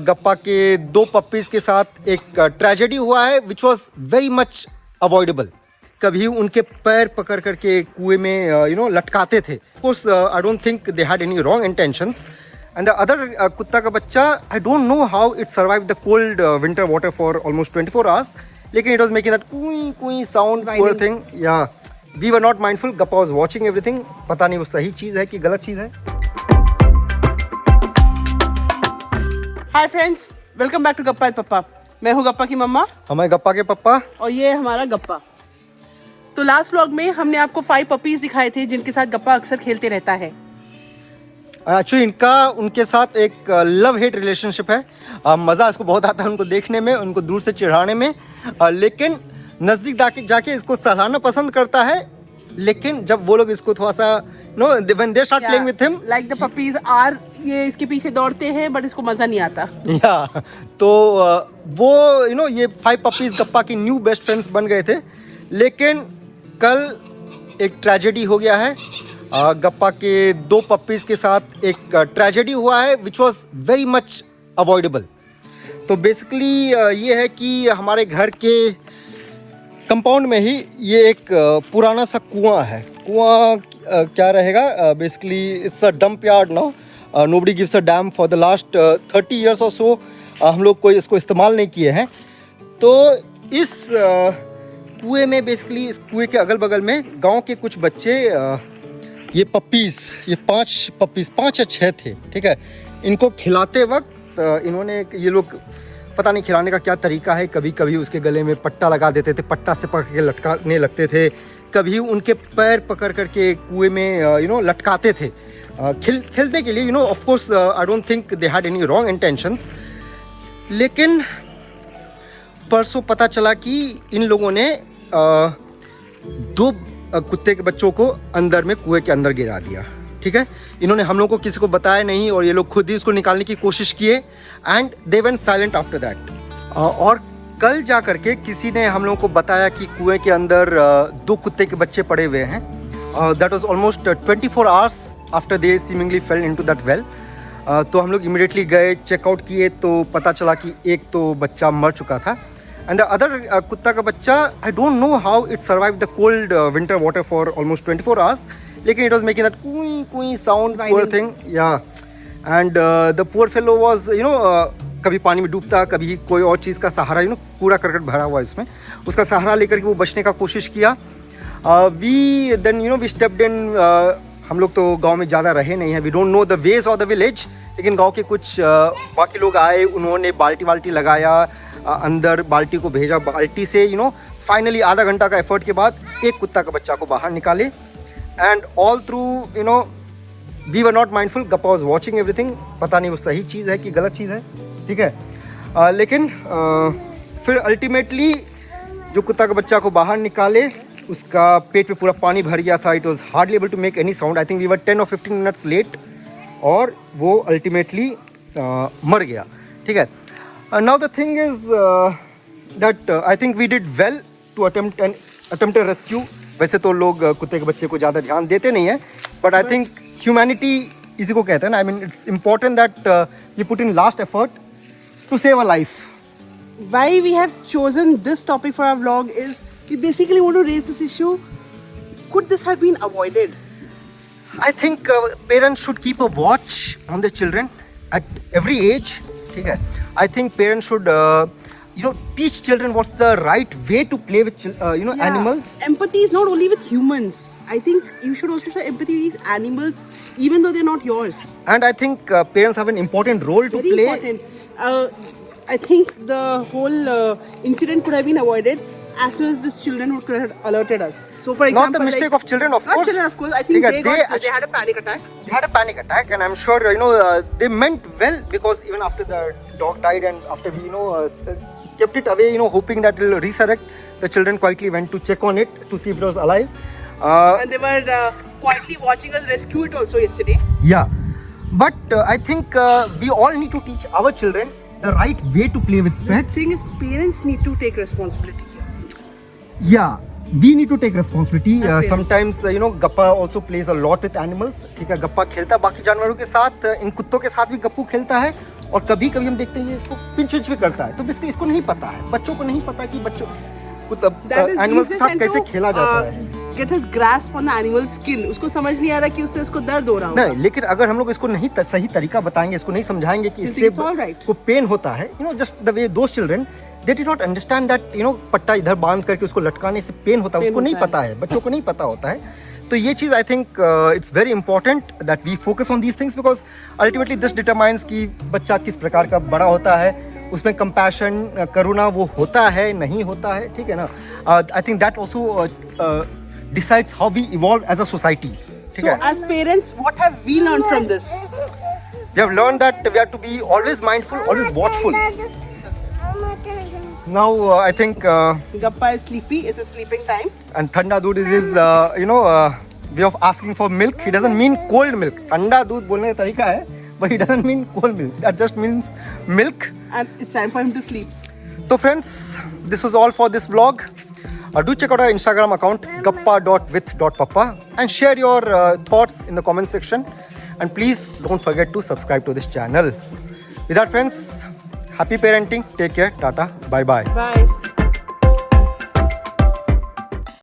गप्पा के दो पप्पीज के साथ एक ट्रेजेडी हुआ है which was very much avoidable. कभी उनके पैर पकड़ करके कुएं में लटकाते थे। Course I don't think they had any wrong intentions. And the other कुत्ता का बच्चा, I don't know how it survive the cold winter water for almost 24 hours, लेकिन इट वॉज मेकिंग दैट कुई कुई साउंड, पुअर थिंग। या we were not mindful. Gappa was watching everything. पता नहीं वो सही चीज़ है कि गलत चीज़ है। Hi friends, welcome back to Gappa with Pappa. मैं हूँ गप्पा की मम्मा हमारे गप्पा के पप्पा और ये है हमारा गप्पा। तो लास्ट व्लॉग में हमने आपको 5 पपीज दिखाए थे जिनके साथ गप्पा अक्सर खेलते रहता है। एक्चुअली इनका उनके साथ एक लव हेट रिलेशनशिप है। मज़ा इसको बहुत आता है उनको देखने में, उनको दूर से चिढ़ाने में, लेकिन नज़दीक जाके इसको सहलाना पसंद करता है। लेकिन जब वो लोग इसको थोड़ा सा when they start playing with him, like the puppies are, ये इसके पीछे दौड़ते हैं बट इसको मज़ा नहीं आता। या तो वो ये 5 पपीज गप्पा की न्यू बेस्ट फ्रेंड्स बन गए थे। लेकिन कल एक ट्रेजेडी हो गया है। गप्पा के 2 पपीज के साथ एक ट्रेजेडी हुआ है which was very much avoidable. तो बेसिकली ये है कि हमारे घर के कंपाउंड में ही ये एक पुराना सा कुआं है। कुआं क्या रहेगा, basically it's a dump yard now. Nobody gives a dam for the last 30 years और सो। हम लोग कोई इसको इस्तेमाल नहीं किए हैं। तो इस कुएं में, बेसिकली इस कुएं के अगल बगल में गांव के कुछ बच्चे, ये पपीज़, ये 5 पपीज़, 5 या 6 थे, ठीक है। इनको खिलाते वक्त इन्होंने, ये लोग पता नहीं खिलाने का क्या तरीका है, कभी कभी उसके गले में पट्टा लगा देते थे, पट्टा से पकड़ के लटकाने लगते थे। कभी उनके पैर पकड़ करके कुएं में लटकाते थे खेलने के लिए। Of course I don't think they had any wrong intentions. लेकिन परसों पता चला कि इन लोगों ने 2 कुत्ते के बच्चों को अंदर में कुएं के अंदर गिरा दिया, ठीक है। इन्होंने हम लोग को किसी को बताया नहीं और ये लोग खुद ही उसको निकालने की कोशिश किए and they went silent after that. और कल जा करके किसी ने हम लोगों को बताया कि कुएं के अंदर 2 कुत्ते के बच्चे पड़े हुए हैं। That was almost 24 hours after they seemingly fail into that well. तो हम लोग इमीडिएटली गए, चेकआउट किए, तो पता चला कि एक तो बच्चा मर चुका था। एंड द अदर कुत्ता का बच्चा, I don't know how it survive the cold winter water for almost 24 hours, लेकिन इट वॉज मेकिंग दैट कुई कुई साउंड, पुअर थिंग। या and the poor fellow was कभी पानी में डूबता, कभी कोई और चीज़ का सहारा, कूड़ा करकट भरा हुआ है इसमें, उसका सहारा लेकर के वो बचने का कोशिश किया। We then we stepped in. हम लोग तो गांव में ज़्यादा रहे नहीं हैं, we don't know the ways of the village. लेकिन गांव के कुछ बाकी लोग आए, उन्होंने बाल्टी वाल्टी लगाया, अंदर बाल्टी को भेजा, बाल्टी से फाइनली आधा घंटा का एफर्ट के बाद एक कुत्ता का बच्चा को बाहर निकाले। And all through we were not mindful. Gappa was watching everything. पता नहीं वो सही चीज़ है कि गलत चीज़ है, ठीक है। लेकिन फिर अल्टीमेटली जो कुत्ता का बच्चा को बाहर निकाले, उसका पेट पे पूरा पानी भर गया था। It was hardly able to make any sound. I think we were 10 और 15 मिनट्स लेट और वो अल्टीमेटली मर गया, ठीक है। Now the thing is that I think we did well to attempt a rescue. वैसे तो लोग कुत्ते के बच्चे को ज़्यादा ध्यान देते नहीं हैं, बट आई थिंक ह्यूमैनिटी इसी को कहते हैं ना। I mean it's important that we put in last effort to save a life. Why we have chosen this topic for our vlog is we basically want to raise this issue. Could this have been avoided? I think parents should keep a watch on their children at every age. ठीक है. I think parents should teach children what's the right way to play with animals. Empathy is not only with humans. I think you should also show empathy with animals even though they're not yours. And I think parents have an important role to play. Very important. I think the whole incident could have been avoided as soon as these children would have alerted us. So, for example, not the mistake of children, of course. Not children, of course. I think they had a panic attack. They had a panic attack, and I'm sure they meant well, because even after the dog died and after we kept it away, hoping that it will resurrect, the children quietly went to check on it to see if it was alive. And they were quietly watching us rescue it also yesterday. Yeah. But I think we all need to teach our children the right way to play with pets. The thing is, parents need to take responsibility here. Yeah, we need to take responsibility. Sometimes Gappa also plays a lot with animals. ठीक है, गप्पा खेलता है बाकी जानवरों के साथ, इन कुत्तों के साथ भी गप्पू खेलता है और कभी कभी हम देखते हैं ये इसको पिंच विंच भी करता है, तो बेसिकली इसको नहीं पता है, बच्चों को नहीं पता कि बच्चों एनिमल्स के साथ कैसे खेला जाता है। Get his grasp on the animal skin. उसको समझ नहीं आ रहा कि उससे उसको दर्द हो रहा होगा। नहीं, लेकिन अगर हम लोग इसको नहीं सही तरीका बताएंगे, इसको नहीं समझाएंगे कि इससे it's all right. को पेन होता है, you know, just the way those children they did not understand that, you know, पट्टा इधर बांध करके उसको लटकाने से पेन होता है, उसको नहीं पता है, बच्चों को नहीं पता होता है। तो ये चीज़ I think it's very important that we focus on these things, because ultimately this determines कि बच्चा किस प्रकार का बड़ा होता है, उसमें कंपैशन करुणा वो होता है नहीं होता है, ठीक है ना। I think that also decides how we evolve as a society. So as parents, what have we learned from this? We have learned that we have to be always mindful, always watchful. Now I think Gappa is sleepy. It's a sleeping time. and Thanda Doodh is his way of asking for milk. He doesn't mean cold milk. Thanda Doodh बोलने का तरीका है, but he doesn't mean cold milk. That just means milk. And it's time for him to sleep. So friends, this was all for this vlog. Do check out our Instagram account gappa.with.pappa and share your thoughts in the comment section, and please don't forget to subscribe to this channel. With that friends, happy parenting, take care, tata, bye bye. Bye.